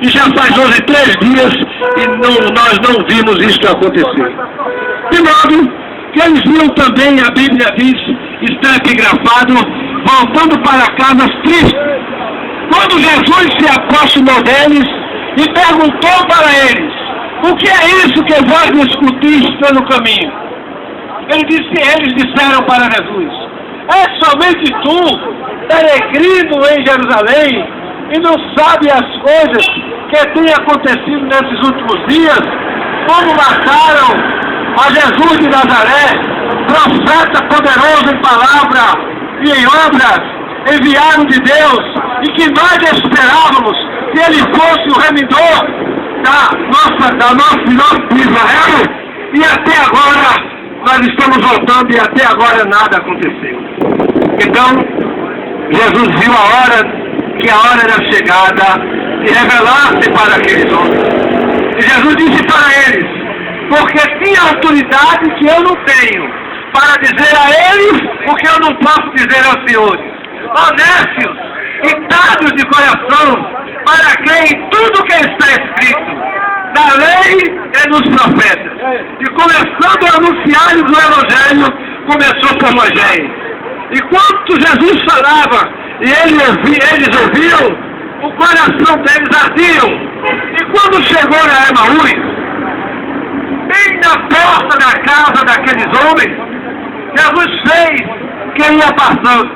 E já faz hoje 3 dias e nós não vimos isso acontecer. De modo que eles viam também, a Bíblia diz, está epigrafado, voltando para casa tristes. Quando Jesus se aproximou deles e perguntou para eles: o que é isso que vós discutis pelo caminho? Eles disseram para Jesus: é somente tu, peregrino em Jerusalém, e não sabe as coisas que têm acontecido nesses últimos dias, como mataram a Jesus de Nazaré, profeta poderoso em palavra e em obras, enviado de Deus, e que nós esperávamos que ele fosse o remidor do nosso Israel, e até agora nós estamos voltando e até agora nada aconteceu. Então, Jesus viu que a hora era chegada de revelar-se para aqueles homens. E Jesus disse para eles: porque tinha autoridade que eu não tenho, para dizer a eles o que eu não posso dizer aos senhores. Honestos e tábios de coração, para quem tudo que está escrito na lei e nos profetas. E começando a anunciar-lhes o Evangelho, começou por Moisés. E quando Jesus falava e eles ouviam, o coração deles ardiam. E quando chegou a Emaús, bem na porta da casa daqueles homens, Jesus fez que ia passando.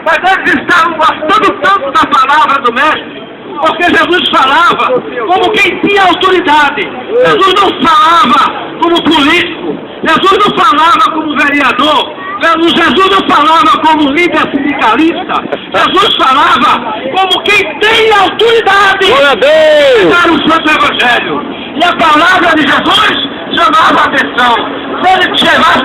Mas eles estavam gostando tanto da palavra do Mestre, porque Jesus falava como quem tinha autoridade. Jesus não falava como político, Jesus não falava como vereador, Jesus não falava como líder sindicalista, Jesus falava como quem tem autoridade para o Santo Evangelho. E a palavra de Jesus chamava a atenção. Se ele estivesse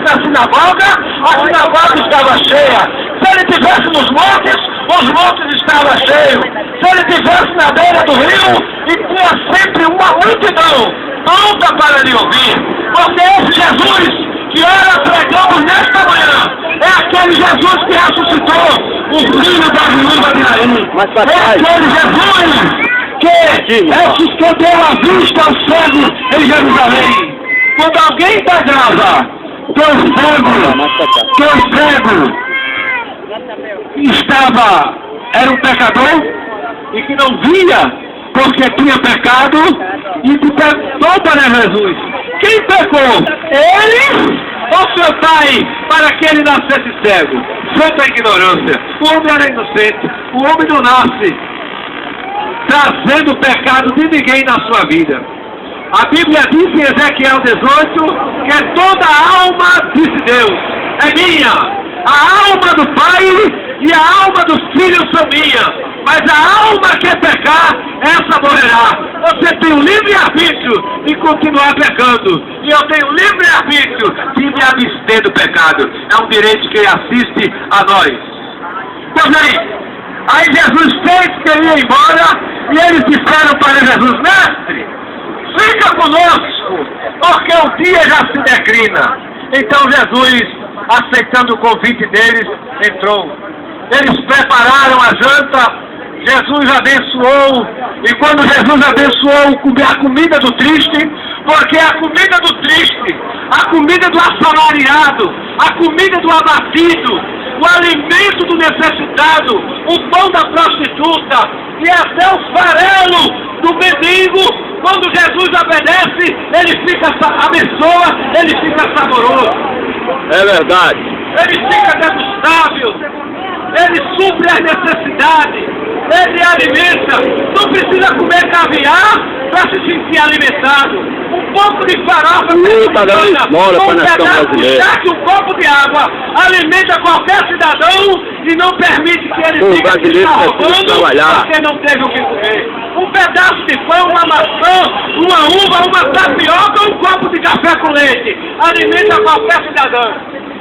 na sinagoga, a sinagoga estava cheia. Se ele estivesse nos montes, os montes estavam cheios. Se ele estivesse na beira do rio, e tinha sempre uma multidão pronta para lhe ouvir. Porque esse Jesus que ora pregamos nesta manhã é aquele Jesus que ressuscitou o filho da viúva de Naim. É aquele Jesus que deu a vista ao cego em Jerusalém. Quando alguém pegava que o cego era um pecador e que não via porque tinha pecado, e que perguntou para Jesus: quem pecou? Ele ou seu pai, para que ele nascesse cego? Santa ignorância. O homem era inocente. O homem não nasce trazendo pecado de ninguém na sua vida. A Bíblia diz em Ezequiel 18 que toda a alma, disse Deus, é minha. A alma do pai e a alma dos filhos são minha. Mas a alma que pecar, essa morrerá. Você tem o livre-arbítrio de continuar pecando. E eu tenho o livre-arbítrio de me abster do pecado. É um direito que assiste a nós. Pois bem, aí Jesus fez que ele ia embora, e eles disseram para Jesus: mestre, fica conosco, porque o dia já se declina. Então Jesus, aceitando o convite deles, entrou. Eles prepararam a janta, Jesus abençoou, e quando Jesus abençoou a comida do triste, porque a comida do triste, a comida do assalariado, a comida do abatido, o alimento do necessitado, o pão da prostituta e até o farelo do mendigo, quando Jesus obedece, ele fica abençoa, ele fica saboroso. É verdade. Ele fica degustável, ele supre as necessidades, ele alimenta. Não precisa comer caviar para se sentir alimentado. Um pouco de farofa, um pedaço de charque, um copo de água alimenta qualquer cidadão e não permite que ele fique se arrogando porque não teve o que comer. Um pedaço de pão, uma maçã, uma uva, uma tapioca, um copo de café com leite alimenta qualquer cidadão.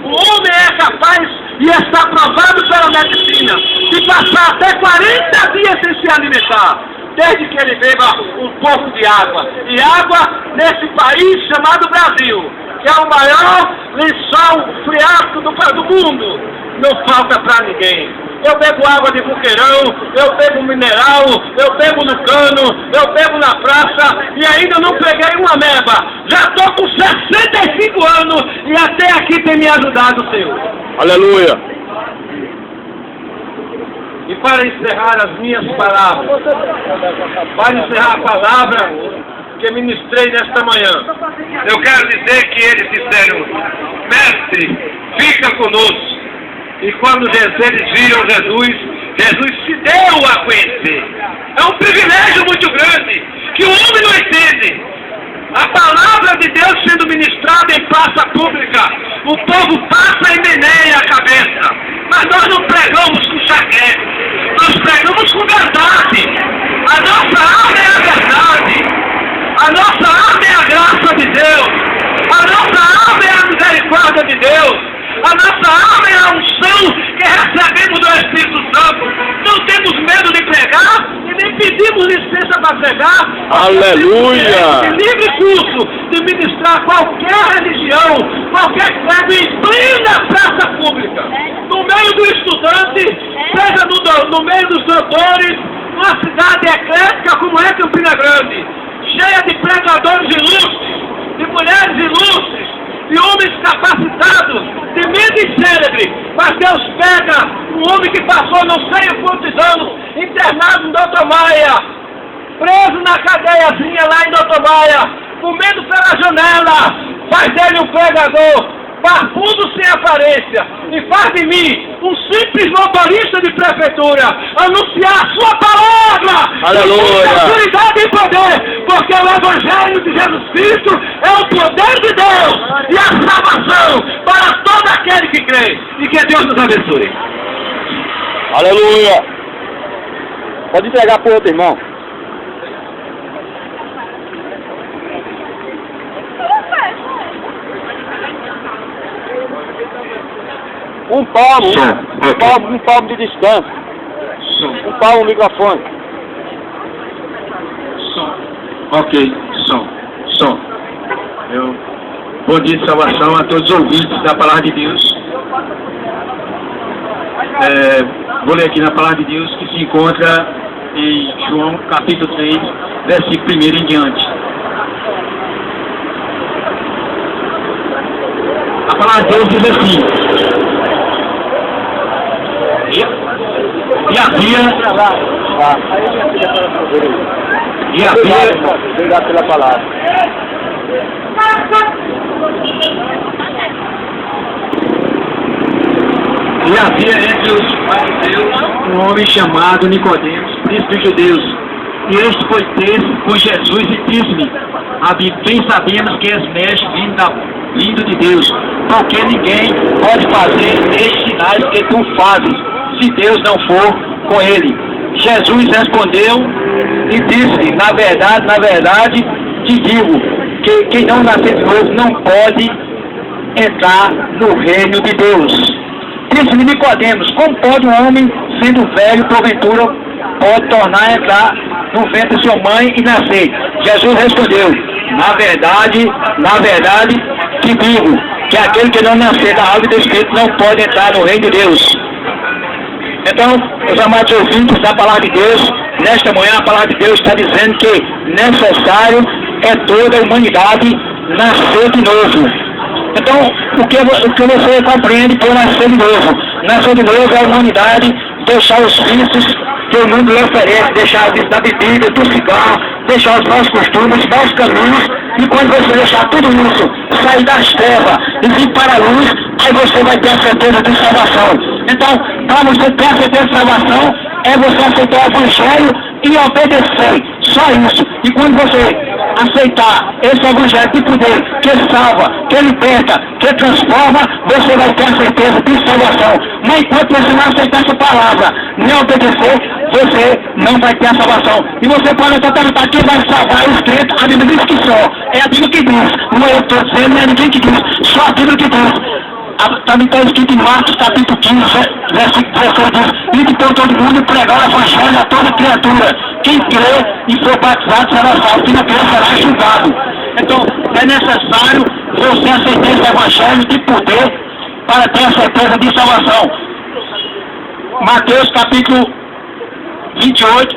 O homem é capaz, e está provado pela medicina, de passar até 40 dias sem se alimentar, desde que ele beba um pouco de água. E água nesse país chamado Brasil, que é o maior lençol freático do mundo, não falta para ninguém. eu bebo água de buqueirão, eu bebo mineral, eu bebo no cano, eu bebo na praça e ainda não peguei uma meba. Já estou com 65 anos e até aqui tem me ajudado, Senhor. Aleluia. E para encerrar as minhas palavras, para encerrar a palavra que ministrei nesta manhã, eu quero dizer que eles disseram: Mestre, fica conosco. E quando eles viram Jesus, Jesus se deu a conhecer. É um privilégio muito grande que o homem não entende. A palavra de Deus sendo ministrada em praça pública, o povo passa e meneia a cabeça. Mas nós não pregamos com chaquete, nós pregamos com verdade. A nossa arma é a verdade. A nossa arma é a graça de Deus. A nossa arma é a misericórdia de Deus. A nossa arma é a unção que recebemos do Espírito Santo. Não temos medo de pregar e nem pedimos licença para pregar. Aleluia! Temos livre curso de ministrar qualquer religião, qualquer credo em plena praça pública. No meio do estudante, seja no meio dos doutores, numa cidade eclética como é Campina Grande, cheia de pregadores ilustres, de mulheres ilustres, de homens capacitados, de mente célebre. Mas Deus pega um homem que passou não sei quantos anos internado em Doutor Maia, preso na cadeiazinha lá em Doutor Maia, comendo pela janela, faz dele um pregador, barbudo sem aparência, e faz de mim um simples motorista de prefeitura, anunciar a sua palavra. Aleluia! Com autoridade e poder, porque o Evangelho de Jesus Cristo é o poder de Deus e a salvação para todo aquele que crê. E que Deus nos abençoe. Aleluia! Pode entregar para o outro irmão. Um palmo de distância. Um palmo no microfone. Som. Ok, som. Bom dia de salvação a todos os ouvintes da Palavra de Deus. Vou ler aqui na Palavra de Deus que se encontra em João capítulo 3, versículo 1 em diante. A Palavra de Deus diz assim: E havia Obrigado pela palavra. E havia entre os fariseus um homem chamado Nicodemos, príncipe de judeus. E este foi ter com Jesus e disse-lhe: bem sabemos que és mestre vindo de Deus, porque ninguém pode fazer estes sinais que tu fazes, se Deus não for com ele. Jesus respondeu e disse: na verdade, te digo, que quem não nascer de novo não pode entrar no reino de Deus. Disse-lhe Nicodemos: como pode um homem, sendo velho, porventura, pode tornar a entrar no ventre de sua mãe e nascer? Jesus respondeu: na verdade, te digo, que aquele que não nascer da água e do Espírito não pode entrar no reino de Deus. Então, os amados ouvintes da Palavra de Deus, nesta manhã a Palavra de Deus está dizendo que necessário é toda a humanidade nascer de novo. Então, o que você compreende por nascer de novo? Nascer de novo é a humanidade deixar os vícios que o mundo lhe oferece, deixar a vício da bebida, do cigarro, deixar os maus costumes, maus caminhos, e quando você deixar tudo isso, sair das trevas e vir para a luz, aí você vai ter a certeza de salvação. Então, para você ter a certeza de salvação, é você aceitar o Evangelho e obedecer, só isso. E quando você aceitar esse Evangelho de poder, que salva, que liberta, que transforma, você vai ter a certeza de salvação. Mas enquanto você não aceitar essa palavra, nem obedecer, você não vai ter a salvação. E você pode até perguntar: quem vai salvar os crentes? A Bíblia diz que só. É a Bíblia que diz. Não é eu que estou dizendo, não é ninguém que diz. Só a Bíblia que diz. Também está escrito em Marcos capítulo 15, versículo 16, diz: ide por todo mundo e pregar o Evangelho a toda criatura. Quem crê e for batizado será salvo, quem não crê será julgado. Então, é necessário você aceitar esse Evangelho de poder para ter a certeza de salvação. Mateus capítulo 28,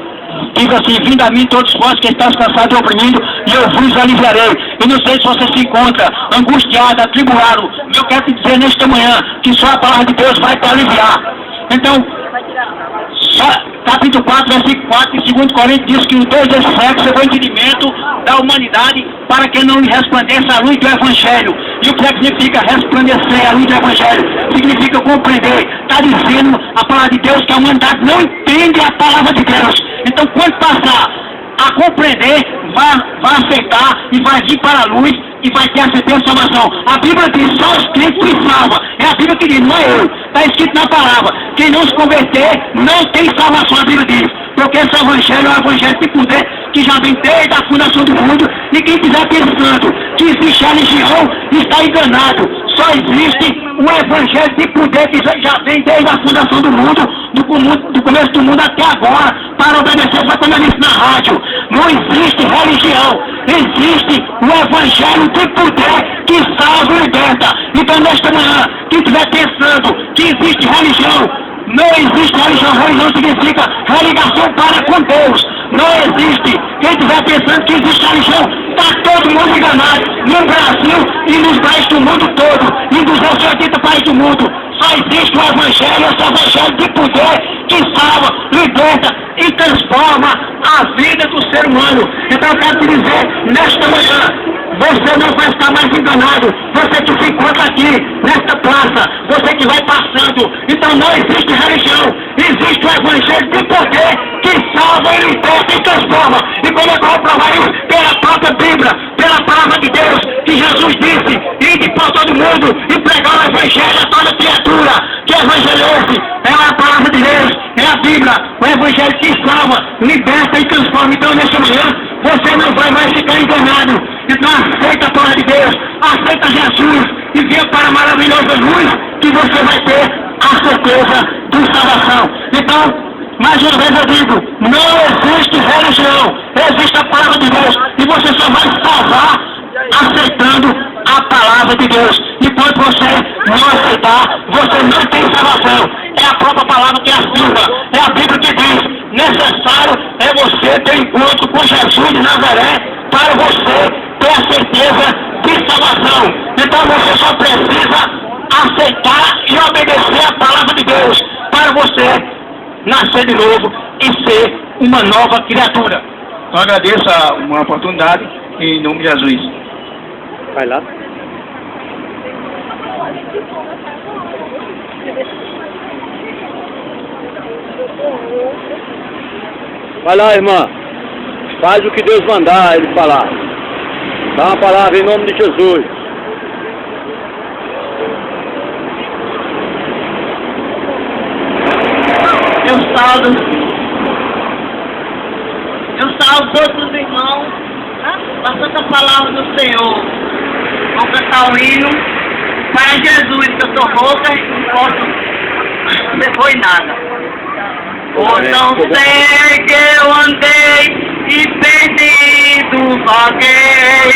diz assim: vinde a mim todos vós que estáis cansados e oprimidos, e eu vos aliviarei. Eu não sei se você se encontra angustiado, atribulado. Eu quero te dizer nesta manhã que só a palavra de Deus vai te aliviar. Então, capítulo 4, versículo 4, em 2 Coríntios diz que o Deus desse século chegou ao entendimento da humanidade para que não lhe resplandeça a luz do Evangelho. E o que significa resplandecer a luz do Evangelho? Significa compreender. Está dizendo a palavra de Deus que a humanidade não entende a palavra de Deus. Então, quando passar a compreender, vai aceitar e vai vir para a luz e vai ter a certeza de salvação. A Bíblia diz: só os crentes se salva. É a Bíblia que diz, não é eu. Está escrito na palavra: quem não se converter não tem salvação. A Bíblia diz, porque esse Evangelho é um Evangelho de poder que já vem desde a fundação do mundo, e quem estiver pensando que existe a religião está enganado. Só existe o Evangelho de poder que já vem desde a fundação do mundo, do começo do mundo até agora, para obedecer exatamente na rádio. Não existe religião, existe o Evangelho de poder que salva e liberta. Então, nesta manhã, quem estiver pensando que existe religião, não existe religião. Religião significa religação para com Deus. Não existe. Quem estiver pensando que existe religião, está todo mundo enganado. No Brasil e nos países do mundo todo, e dos 80 países do mundo, só existe o Evangelho, esse Evangelho de poder que salva, liberta e transforma a vida do ser humano. Então eu quero te dizer, nesta manhã, você não vai estar mais enganado. Você que se encontra aqui, nesta praça, você que vai passando. Então não existe religião, existe o Evangelho de poder que salva e liberta e transforma. E como é que eu vou provar isso? Pela própria Bíblia, pela palavra de Deus, que Jesus disse: ide por todo mundo e pregar o Evangelho a toda criatura. Que Evangelho é esse? É a palavra de Deus, é a Bíblia, o Evangelho que salva, liberta e transforma. Então nesta manhã, você não vai mais ficar enganado. Então aceita a palavra de Deus, aceita Jesus e venha para a maravilhosa luz que você vai ter a certeza de salvação. Então, mais uma vez eu digo, não existe religião, existe a palavra de Deus, e você só vai salvar aceitando a palavra de Deus. E quando você não aceitar, você não tem salvação. É a própria palavra que afirma, é a Bíblia que diz: necessário é você ter encontro com Jesus de Nazaré para você ter a certeza de salvação. Então você só precisa aceitar e obedecer a palavra de Deus para você nascer de novo e ser uma nova criatura. Então agradeço uma oportunidade em nome de Jesus. Vai lá. Vai lá, irmã. Faz o que Deus mandar ele falar. Dá uma palavra em nome de Jesus. Eu salvo todos os irmãos, né? Com a santa palavra do Senhor. Vou cantar o hino para Jesus, que eu sou rouca e não posso depois nada. Por não ser que eu andei e perdido vaguei,